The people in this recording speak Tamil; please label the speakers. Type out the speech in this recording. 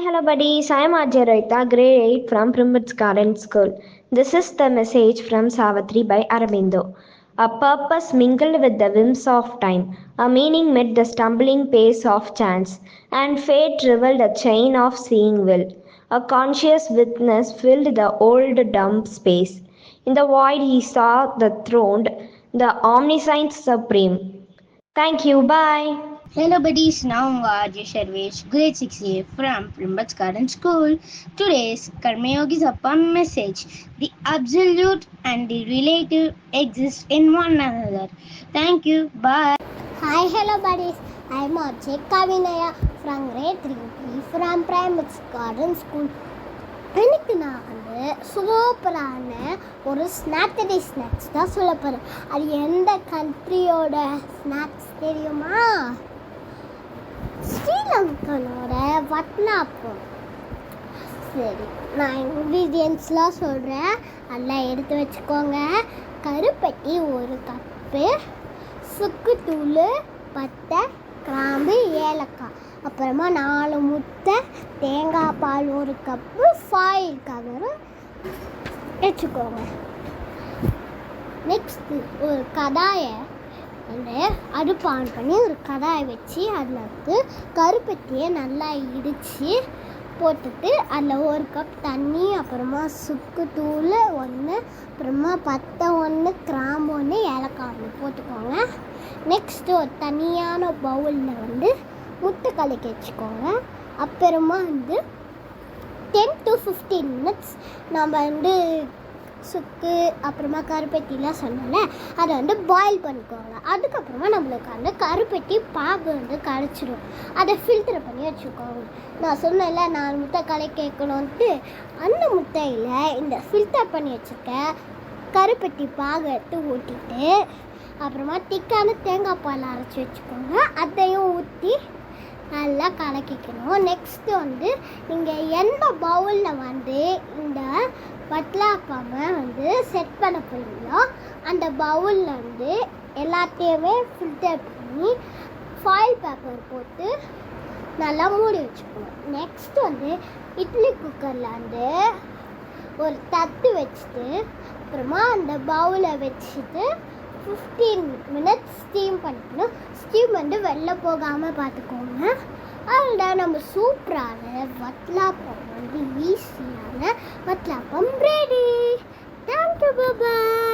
Speaker 1: Hello buddies. I am Ajay Rohita, grade 8 from Primrose Garden School. This is the message from Savitri by Aravindo. A purpose mingled with the whims of time, a meaning met the stumbling pace of chance, and fate revealed a chain of seeing will. A conscious witness filled the old dumb space. In the void he saw the throned, the omniscient supreme. Thank you, bye.
Speaker 2: Hello buddies, now Ajay Sharvesh, grade 6A from Primrose Garden School. Today's Karmayogi Sappa message. The absolute and the relative exist in one another. Thank you, bye.
Speaker 3: Hi, hello buddies. I'm Ajay Kavinaya from grade 3B from Primrose Garden School. எனக்கு நான் சூப்பரான ஒரு ஸ்நாக்ஸ் தான் சொல்ல போகிறேன். அது எந்த கண்ட்ரியோட ஸ்நாக்ஸ் தெரியுமா? ஸ்ரீலங்கனோட வட்னாப்பம். சரி, நான் இன்க்ரீடியன்ட்ஸ்லாம் சொல்கிறேன், அதெல்லாம் எடுத்து வச்சுக்கோங்க. கருப்பட்டி 1 கப்பு, சுக்குத்தூள், பட்டை, கிராம்பு, ஏலக்காய், அப்புறமா 4 முட்டை, தேங்காய் பால் 1 கப்பு, ஃபாயில் கவர் வச்சுக்கோங்க. நெக்ஸ்ட்டு ஒரு கடாயை அடுப்பு ஆன் பண்ணி ஒரு கடாயை வச்சு அதில் வந்து கருப்பட்டியை நல்லா இடித்து போட்டுட்டு அதில் 1 கப் தண்ணி, அப்புறமா சுக்குத்தூள் 1, அப்புறமா பட்டை 1, கிராம்பு 1, ஏலக்காய் 1 போட்டுக்கோங்க. நெக்ஸ்ட்டு ஒரு தனியான பவுலில் வந்து முட்டை கலக்கி வச்சுக்கோங்க. அப்புறமா வந்து 10 to 15 minutes நம்ம வந்து சுக்கு அப்புறமா கருப்பட்டிலாம் சொன்னோம்ல, அதை வந்து பாயில் பண்ணிக்கோங்க. அதுக்கப்புறமா நம்மளுக்கு அந்த கருப்பட்டி பாகு வந்து கரைச்சிடும். அதை ஃபில்டர் பண்ணி வச்சுக்கோங்க. நான் சொன்னேன்ல 4 முட்டை கலக்கி வைக்கணுன்ட்டு, அந்த முட்டையில் இந்த ஃபில்டர் பண்ணி வச்சுருக்க கருப்பட்டி பாகு எடுத்து ஊற்றிட்டு, அப்புறமா திக்கான தேங்காய் பால் அரைச்சி வச்சுக்கோங்க. அதையும் ஊற்றி நல்லா கலக்கிக்கணும். நெக்ஸ்ட்டு வந்து நீங்கள் எந்த பவுலில் வந்து இந்த வட்லாப்பாவை வந்து செட் பண்ண போகிறீங்களோ அந்த பவுலில் வந்து எல்லாத்தையுமே ஃபில்டர் பண்ணி ஃபாயில் பேப்பர் போட்டு நல்லா மூடி வச்சுக்கணும். நெக்ஸ்ட் வந்து இட்லி குக்கரில் வந்து ஒரு தட்டு வச்சுட்டு, அப்புறமா அந்த பவுலை வச்சுட்டு 15 minutes ஸ்டீம் பண்ணிக்கணும். ஸ்டீம் வந்து வெளில போகாமல் பார்த்துக்கோங்க. அதில் நம்ம சூப்பரான வட்லாப்பம் வந்து ஈஸியான வட்லாப்பம் ரெடி. தேங்க்யூ, பாய்.